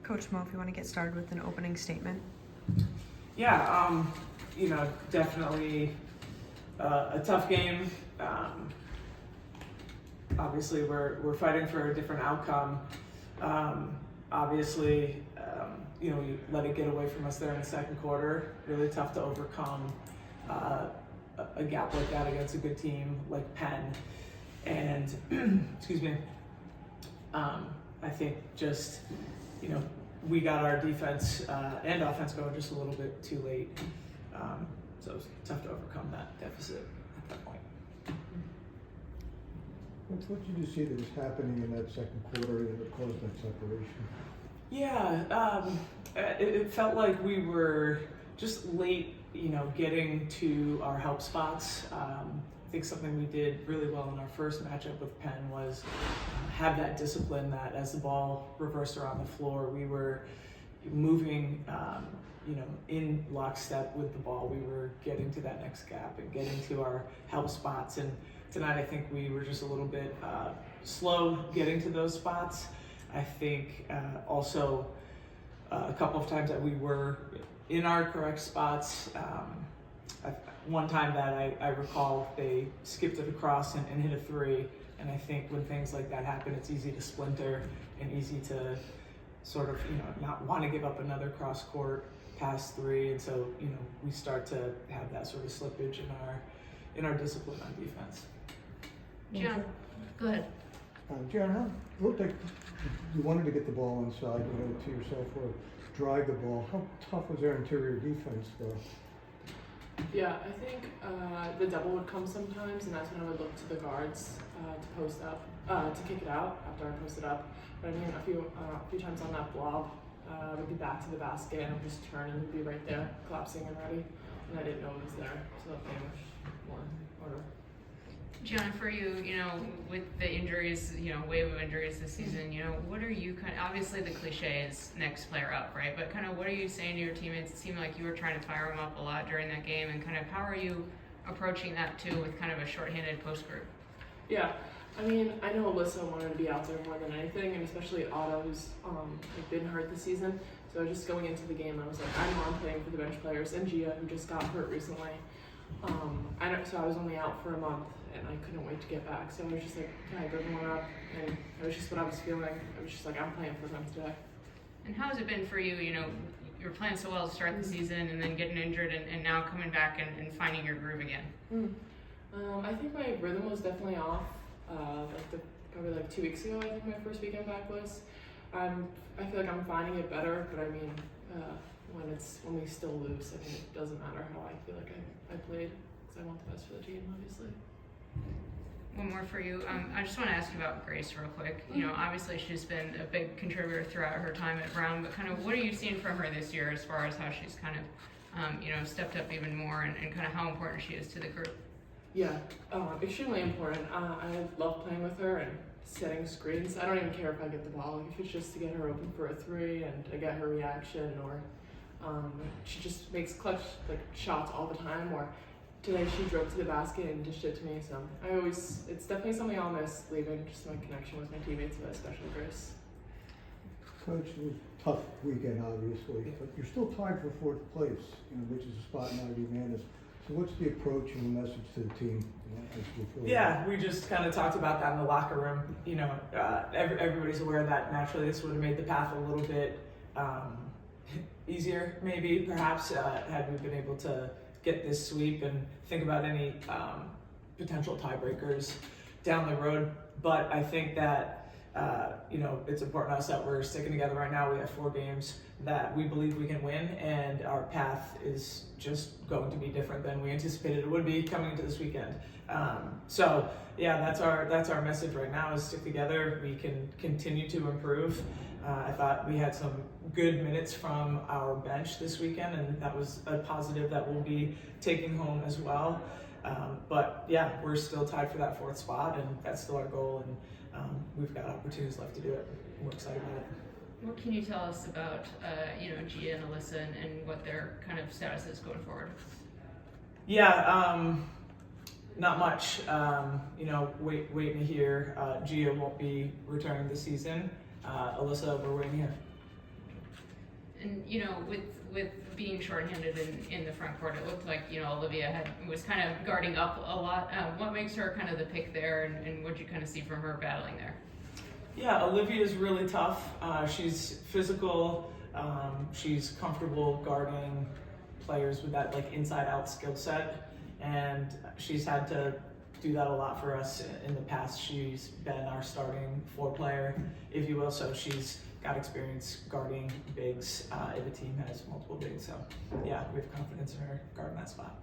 Coach Mo, if you want to get started with an opening statement. Yeah, definitely a tough game. Obviously, we're fighting for a different outcome. We let it get away from us there in the second quarter. Really tough to overcome a gap like that against a good team like Penn. And excuse me. I think just we got our defense and offense going just a little bit too late. So it was tough to overcome that deficit at that point. What did you see that was happening in that second quarter that caused that separation? Yeah, it felt like we were just late, getting to our help spots. I think something we did really well in our first matchup with Penn was have that discipline that as the ball reversed around the floor, we were moving, in lockstep with the ball. We were getting to that next gap and getting to our help spots. And tonight, I think we were just a little bit slow getting to those spots. I think also a couple of times that we were in our correct spots. One time that I recall, they skipped it across and hit a three. And I think when things like that happen, it's easy to splinter and easy to sort of, not want to give up another cross-court pass three. And so, we start to have that sort of slippage in our discipline on defense. Gianna, go ahead. Gianna, it looked like you wanted to get the ball inside, to yourself or drive the ball. How tough was their interior defense, though? Yeah, I think the double would come sometimes, and that's when I would look to the guards to post up, to kick it out after I posted up. But I mean, a few times on that blob, would be back to the basket, and I'd just turn and would be right there, collapsing and ready. And I didn't know it was there, so that made it more harder. Gianna, for you, with the injuries, wave of injuries this season, what are you obviously the cliche is next player up, right? But kind of what are you saying to your teammates? It seemed like you were trying to fire them up a lot during that game, and kind of how are you approaching that too with kind of a shorthanded post group? Yeah, I mean, I know Alyssa wanted to be out there more than anything, and especially Otto, who's been hurt this season. So just going into the game, I was like, I know I'm playing for the bench players, and Gia, who just got hurt recently. So I was only out for a month, and I couldn't wait to get back. So I was just like, can I go everyone up? And it was just what I was feeling. I was just like, I'm playing for them today. And how has it been for you? You were playing so well to start the season, and then getting injured, and now coming back and finding your groove again. I think my rhythm was definitely off. Probably 2 weeks ago, I think my first weekend back was. I feel like I'm finding it better, but I mean, when we still lose, I mean, it doesn't matter how I feel like I played, because I want the best for the team, obviously. One more for you. I just want to ask you about Grace real quick. Obviously she's been a big contributor throughout her time at Brown, but kind of what are you seeing from her this year as far as how she's kind of, stepped up even more and kind of how important she is to the group? Yeah, extremely important. I love playing with her and setting screens. I don't even care if I get the ball. If it's just to get her open for a three and to get her reaction, or she just makes clutch shots all the time. Or today she drove to the basket and dished it to me. So it's definitely something I'll miss leaving. Just my connection with my teammates, but especially Grace. Coach, it was a tough weekend, obviously, but you're still tied for fourth place, which is a spot now to be managed. So what's the approach and the message to the team? Yeah, we just kind of talked about that in the locker room. Everybody's aware that naturally this would have made the path a little bit easier, maybe, perhaps, had we been able to get this sweep and think about any potential tiebreakers down the road. But I think that it's important to us that we're sticking together right now. We have 4 games that we believe we can win, and our path is just going to be different than we anticipated it would be coming into this weekend. So yeah, that's our message right now, is stick together. We can continue to improve. I thought we had some good minutes from our bench this weekend, and that was a positive that we'll be taking home as well. But yeah, we're still tied for that 4th spot, and that's still our goal, and we've got opportunities left to do it. We're excited about it. What can you tell us about, Gia and Alyssa and what their kind of status is going forward? Yeah, not much. Waiting to hear. Gia won't be returning this season. Alyssa, we're waiting here. And you know, with being shorthanded in the front court, it looked like, you know, Olivia was kind of guarding up a lot. What makes her kind of the pick there, and what you kind of see from her battling there? Yeah, Olivia is really tough. She's physical. She's comfortable guarding players with that like inside-out skill set, and she's had to do that a lot for us in the past. She's been our starting 4 player, if you will. So she's got experience guarding bigs if a team has multiple bigs. So yeah, we have confidence in her guarding that spot.